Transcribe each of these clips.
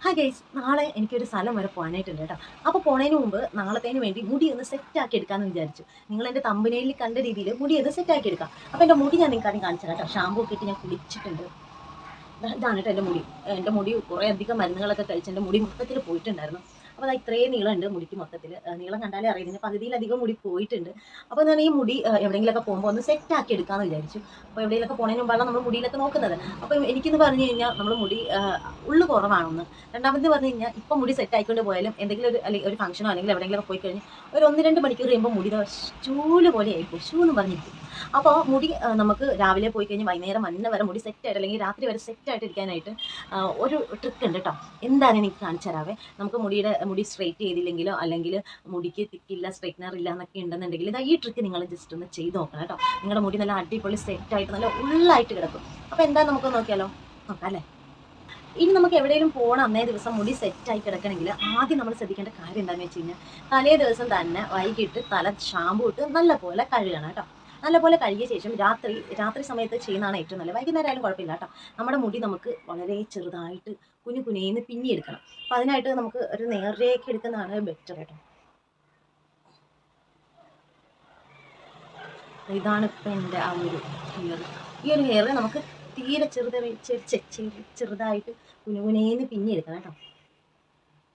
Hi guys, നാളെ എനിക്കൊരു സ്ഥലം വരെ പോകാനായിട്ടുണ്ട് കേട്ടോ. അപ്പോൾ പോണതിന് മുമ്പ് നാളത്തേന് വേണ്ടി മുടി ഒന്ന് സെറ്റാക്കി എടുക്കാമെന്ന് വിചാരിച്ചു. നിങ്ങൾ എൻ്റെ തമ്പനയിൽ കണ്ട രീതിയിൽ മുടി ഒന്ന് സെറ്റാക്കി എടുക്കാം. അപ്പോൾ എൻ്റെ മുടി ഞാൻ നിങ്ങൾക്ക് ആദ്യം കാണിച്ചു തരാം കേട്ടോ. ഷാമ്പൂ ഒക്കെ ഇട്ട് ഞാൻ കുളിച്ചിട്ടുണ്ട്. ഇതാണ് കേട്ടോ എൻ്റെ മുടി. എൻ്റെ മുടി കുറേ അധികം മരുന്നുകളൊക്കെ കഴിച്ച് എൻ്റെ മുടി മൊത്തത്തിൽ പോയിട്ടുണ്ടായിരുന്നു. അപ്പോൾ അത് ഇത്രയും നീളമുണ്ട് മുടിക്ക് മൊത്തത്തിൽ. നീളം കണ്ടാലേ അറിയാം, ഇതിൻ്റെ പകുതിയിലധികം മുടി പോയിട്ടുണ്ട്. അപ്പോൾ ഞാൻ ഈ മുടി എവിടെയെങ്കിലുമൊക്കെ പോകുമ്പോൾ ഒന്ന് സെറ്റാക്കി എടുക്കാമെന്ന് വിചാരിച്ചു. അപ്പോൾ എവിടെയെങ്കിലൊക്കെ പോകുന്നതിന് മുമ്പാണ് നമ്മൾ മുടിയിലൊക്കെ നോക്കുന്നത്. അപ്പോൾ എനിക്കെന്ന് പറഞ്ഞു കഴിഞ്ഞാൽ നമ്മൾ മുടി ഉള്ളു കുറവാണെന്ന്. രണ്ടാമത് പറഞ്ഞു കഴിഞ്ഞാൽ ഇപ്പം മുടി സെറ്റ് ആയിക്കൊണ്ട് പോയാലും എന്തെങ്കിലും അല്ലെങ്കിൽ ഒരു ഫംഗ്ഷനോ അല്ലെങ്കിൽ എവിടെയെങ്കിലും പോയി കഴിഞ്ഞാൽ ഒരു 1-2 മണിക്കൂർ കഴിയുമ്പോൾ മുടി ചൂല് പോലെ ആയിപ്പോയി, ഷൂ എന്ന് പറഞ്ഞിരിക്കും. അപ്പോൾ മുടി നമുക്ക് രാവിലെ പോയി കഴിഞ്ഞ് വൈകുന്നേരം വരെ മുടി സെറ്റായിട്ട് അല്ലെങ്കിൽ രാത്രി വരെ സെറ്റായിട്ട് ഇരിക്കാനായിട്ട് ഒരു ട്രിക്ക് ഉണ്ട് കേട്ടോ. എന്താണ് എനിക്ക് കാണിച്ചു തരാവേ. നമുക്ക് മുടി സ്ട്രെയിറ്റ് ചെയ്തില്ലെങ്കിലോ അല്ലെങ്കിൽ മുടിക്ക് തിക്കില്ല, സ്ട്രെയിറ്റ്നർ ഇല്ല എന്നൊക്കെ ഉണ്ടെന്നുണ്ടെങ്കിൽ ഈ ട്രിക്ക് നിങ്ങൾ ജസ്റ്റ് ഒന്ന് ചെയ്ത് നോക്കണം കേട്ടോ. നിങ്ങളുടെ മുടി നല്ല അടിപൊളി സെറ്റായിട്ട് നല്ല ഉള്ളായിട്ട് കിടക്കും. അപ്പോൾ എന്താ നമുക്ക് നോക്കിയാലോ, നോക്കാം അല്ലേ. ഇനി നമുക്ക് എവിടെയെങ്കിലും പോകണം അന്നേ ദിവസം മുടി സെറ്റായി കിടക്കണമെങ്കിൽ ആദ്യം നമ്മൾ ശ്രദ്ധിക്കേണ്ട കാര്യം എന്താണെന്ന് വെച്ച് കഴിഞ്ഞാൽ തലേ ദിവസം തന്നെ വൈകിട്ട് തല ഷാമ്പൂ ഇട്ട് നല്ലപോലെ കഴുകണം കേട്ടോ. നല്ലപോലെ കഴുകിയ ശേഷം രാത്രി സമയത്ത് ചെയ്യുന്നതാണ് ഏറ്റവും നല്ലത്. വൈകുന്നേരം ആയാലും കുഴപ്പമില്ല കേട്ടോ. നമ്മുടെ മുടി നമുക്ക് വളരെ ചെറുതായിട്ട് കുനിന്ന് പിന്നിയെടുക്കണം. അപ്പം അതിനായിട്ട് നമുക്ക് ഒരു നേർരേഖ എടുക്കുന്നതാണ് ബെറ്റർ കേട്ടോ. ഇതാണ് ഇപ്പം എൻ്റെ ആ ഒരു ഹെയർ. ഈ ഒരു ഹെയർ നമുക്ക് തീരെ ചെറുതായിട്ട് കുനുകുനേന്ന് പിന്നിയെടുക്കണം കേട്ടോ.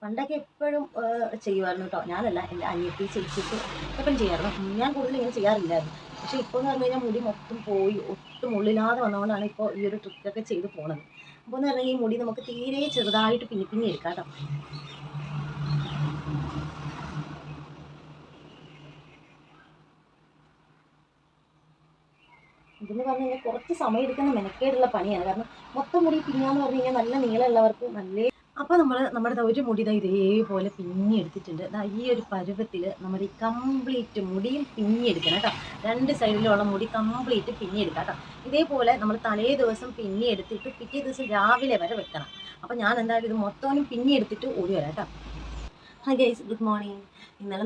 പണ്ടൊക്കെ എപ്പോഴും ചെയ്യുമായിരുന്നു കേട്ടോ. ഞാനല്ല, എൻ്റെ അനിയത്തി ചേച്ചിക്ക് എപ്പോഴും ചെയ്യാറുണ്ട്. ഞാൻ കൂടുതൽ ഇങ്ങനെ ചെയ്യാറില്ലായിരുന്നു. പക്ഷേ ഇപ്പോൾ എന്ന് പറഞ്ഞു കഴിഞ്ഞാൽ മുടി മൊത്തം പോയി ഒട്ടും ഉള്ളില്ലാതെ വന്നുകൊണ്ടാണ് ഇപ്പോൾ ഈ ഒരു ട്രിക്കൊക്കെ ചെയ്ത് പോണത്. അപ്പോൾ എന്ന് പറഞ്ഞാൽ ഈ മുടി നമുക്ക് തീരെ ചെറുതായിട്ട് പിന്നി എടുക്കാം കേട്ടോ. ഇതെന്ന് പറഞ്ഞു കഴിഞ്ഞാൽ കുറച്ച് സമയം എടുക്കുന്ന മെനക്കേടുള്ള പണിയാണ്. കാരണം മൊത്തം മുടി പിന്നാന്ന് പറഞ്ഞു കഴിഞ്ഞാൽ നല്ല നീളമുള്ളവർക്ക് നല്ല. അപ്പോൾ നമ്മുടെ ഒരു മുടി ഇതേപോലെ പിന്നി എടുത്തിട്ടുണ്ട്. ഈ ഒരു പരുവത്തിൽ നമ്മുടെ ഈ കംപ്ലീറ്റ് മുടിയിൽ പിന്നിയെടുക്കണം കേട്ടോ. 2 സൈഡിലുള്ള മുടി കംപ്ലീറ്റ് പിന്നിയെടുക്കാം കേട്ടോ. ഇതേപോലെ നമ്മൾ തലേ ദിവസം പിന്നിയെടുത്തിട്ട് പിറ്റേ ദിവസം രാവിലെ വരെ വെക്കണം. അപ്പോൾ ഞാൻ എന്തായാലും ഇത് മൊത്തം പിന്നിയെടുത്തിട്ട് ഓടി വരാം കേട്ടോ. Hi guys, good morning. ഇന്നലെ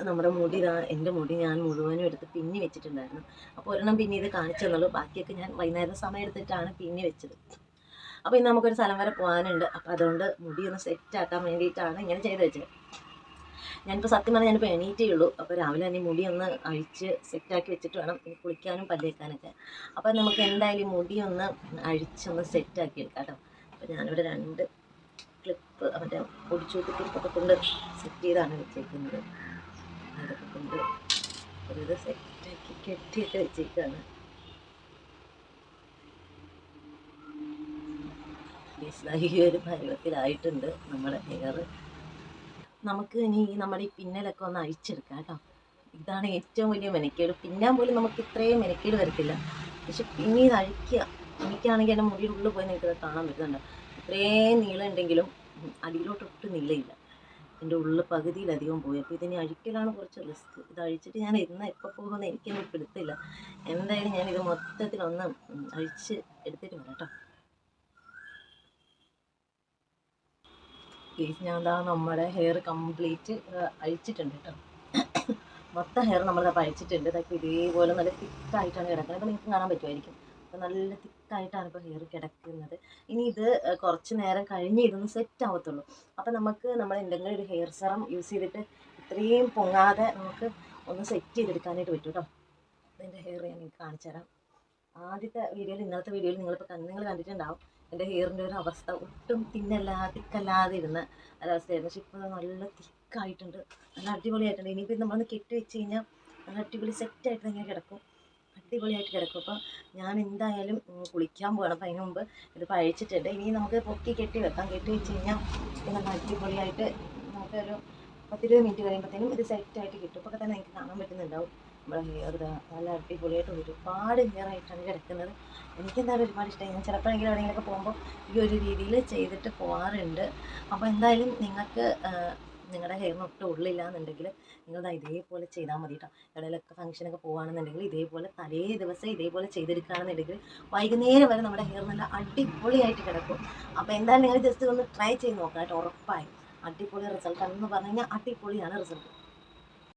നമ്മുടെ മുടി എൻ്റെ മുടി ഞാൻ മുഴുവനും എടുത്ത് പിന്നി വെച്ചിട്ടുണ്ടായിരുന്നു. അപ്പോൾ ഒരെണ്ണം പിന്നെ ഇത് കാണിച്ചു തന്നുള്ളൂ. ബാക്കിയൊക്കെ ഞാൻ വൈകുന്നേരം സമയം എടുത്തിട്ടാണ് പിന്നി വെച്ചത്. അപ്പോൾ ഇന്ന് നമുക്കൊരു സ്ഥലം വരെ പോകാനുണ്ട്. അപ്പോൾ അതുകൊണ്ട് മുടി ഒന്ന് സെറ്റാക്കാൻ വേണ്ടിയിട്ടാണ് ഇങ്ങനെ ചെയ്ത് വെച്ചത്. ഞാനിപ്പോൾ സത്യം പറഞ്ഞാൽ ഞാനിപ്പോൾ എണീറ്റേ ഉള്ളൂ. അപ്പോൾ രാവിലെ തന്നെ മുടി ഒന്ന് അഴിച്ച് സെറ്റാക്കി വെച്ചിട്ട് വേണം കുളിക്കാനും പല്ലേക്കാനൊക്കെ. അപ്പോൾ നമുക്ക് എന്തായാലും മുടി ഒന്ന് അഴിച്ചൊന്ന് സെറ്റാക്കി എടുക്കാം കേട്ടോ. അപ്പോൾ ഞാനിവിടെ 2 ക്ലിപ്പ് മറ്റേ പൊടിച്ചൂട്ടി ക്ലിപ്പൊക്കെ കൊണ്ട് സെറ്റ് ചെയ്താണ് വെച്ചേക്കുന്നത്. അതൊക്കെ കൊണ്ട് ഒരു സെറ്റാക്കി കെട്ടിയൊക്കെ വെച്ചേക്കാണ്. ഈ ഒരു പരുവത്തിലായിട്ടുണ്ട് നമ്മുടെ ഹെയർ. നമുക്ക് ഇനി നമ്മുടെ ഈ പിന്നലൊക്കെ ഒന്ന് അഴിച്ചെടുക്കാം കേട്ടോ. ഇതാണ് ഏറ്റവും വലിയ മെനക്കേട്. പിന്നാൻ പോലും നമുക്ക് ഇത്രയും മെനക്കേട് വരത്തില്ല. പക്ഷെ പിന്നെ ഇത് അഴിക്കുക. എനിക്കാണെങ്കിൽ എൻ്റെ മുടിയുടെ ഉള്ളിൽ പോയി നിൽക്കുന്നത് കാണാൻ പറ്റുന്നുണ്ട്. ഇത്രയും നീളം ഉണ്ടെങ്കിലും അടിയിലോട്ടൊട്ടും നീളമില്ല. എൻ്റെ ഉള്ളിൽ പകുതിയിലധികം പോയി. അപ്പോൾ ഇതിനി അഴിക്കലാണ് കുറച്ച് റിസ്ക്. ഇത് അഴിച്ചിട്ട് ഞാൻ എപ്പോൾ പോകുമെന്ന് എനിക്കൊന്നും പിടുത്തില്ല. എന്തായാലും ഞാനിത് മൊത്തത്തിലൊന്ന് അഴിച്ച് എടുത്തിട്ട് വരാം കേട്ടോ. ഞാൻ നമ്മുടെ ഹെയർ കംപ്ലീറ്റ് അഴിച്ചിട്ടുണ്ട് കേട്ടോ. മൊത്തം ഹെയർ നമ്മളത് അഴിച്ചിട്ടുണ്ട്. അതൊക്കെ ഇതേപോലെ നല്ല തിക്കായിട്ടാണ് കിടക്കുന്നത്. അപ്പോൾ നിങ്ങൾക്ക് കാണാൻ പറ്റുമായിരിക്കും. അപ്പോൾ നല്ല തിക്കായിട്ടാണ് ഇപ്പോൾ ഹെയർ കിടക്കുന്നത്. ഇനി ഇത് കുറച്ച് നേരം കഴിഞ്ഞ് ഇതൊന്ന് സെറ്റ് ആവത്തുള്ളൂ. അപ്പോൾ നമുക്ക് നമ്മൾ എന്തെങ്കിലും ഒരു ഹെയർ സെറം യൂസ് ചെയ്തിട്ട് ഇത്രയും പൊങ്ങാതെ നമുക്ക് ഒന്ന് സെറ്റ് ചെയ്തെടുക്കാനായിട്ട് പറ്റും കേട്ടോ. അതിൻ്റെ ഹെയർ ഞാൻ നിങ്ങൾക്ക് കാണിച്ചു തരാം. ആദ്യത്തെ വീഡിയോയിൽ, ഇന്നലത്തെ വീഡിയോയിൽ നിങ്ങൾ കണ്ടിട്ടുണ്ടാവും എൻ്റെ ഹെയറിൻ്റെ ഒരു അവസ്ഥ. ഒട്ടും തിക്കല്ലാതെ ഇരുന്ന ഒരവസ്ഥയായിരുന്നു. പക്ഷെ ഇപ്പോൾ നല്ല തിക്കായിട്ടുണ്ട്, നല്ല അടിപൊളിയായിട്ടുണ്ട്. ഇനിയിപ്പോൾ നമ്മളൊന്ന് കെട്ടി വെച്ച് കഴിഞ്ഞാൽ നല്ല അടിപൊളി സെറ്റായിട്ട് ഇങ്ങനെ കിടക്കും, അടിപൊളിയായിട്ട് കിടക്കും. അപ്പോൾ ഞാൻ എന്തായാലും കുളിക്കാൻ പോകണം. അപ്പോൾ അതിന് മുമ്പ് ഇത് പഴിച്ചിട്ടുണ്ട്. ഇനി നമുക്ക് പൊക്കി കെട്ടി വെക്കാം. കെട്ടി വെച്ച് കഴിഞ്ഞാൽ നല്ല അടിപൊളിയായിട്ട് നമുക്കൊരു 10-20 മിനിറ്റ് കഴിയുമ്പോഴത്തേനും ഇത് സെറ്റായിട്ട് കിട്ടും. ഇപ്പോൾ തന്നെ നിങ്ങൾക്ക് കാണാൻ പറ്റുന്നുണ്ടാവും നമ്മുടെ ഹെയർ നല്ല അടിപൊളിയായിട്ട് ഒരുപാട് ഹെയർ ആയിട്ടാണ് കിടക്കുന്നത്. എനിക്കെന്തായാലും ഒരുപാട് ഇഷ്ടമായി. ഞാൻ ചിലപ്പോഴെങ്കിലും എവിടെയെങ്കിലുമൊക്കെ പോകുമ്പോൾ ഈ ഒരു രീതിയിൽ ചെയ്തിട്ട് പോകാറുണ്ട്. അപ്പോൾ എന്തായാലും നിങ്ങൾക്ക് നിങ്ങളുടെ ഹെയറിന് ഒട്ടും ഉള്ളില്ല എന്നുണ്ടെങ്കിൽ നിങ്ങളത് ഇതേപോലെ ചെയ്താൽ മതി കേട്ടോ. ഇടയിലൊക്കെ ഫംഗ്ഷനൊക്കെ പോകുകയാണെന്നുണ്ടെങ്കിൽ ഇതേപോലെ തലേ ദിവസം ഇതേപോലെ ചെയ്തെടുക്കുകയാണെന്നുണ്ടെങ്കിൽ വൈകുന്നേരം വരെ നമ്മുടെ ഹെയർ നല്ല അടിപൊളിയായിട്ട് കിടക്കും. അപ്പോൾ എന്തായാലും നിങ്ങൾ ജസ്റ്റ് ഒന്ന് ട്രൈ ചെയ്ത് നോക്കാം കേട്ടോ. ഉറപ്പായും അടിപൊളി റിസൾട്ടാണെന്ന് പറഞ്ഞു കഴിഞ്ഞാൽ അടിപൊളിയാണ് റിസൾട്ട്.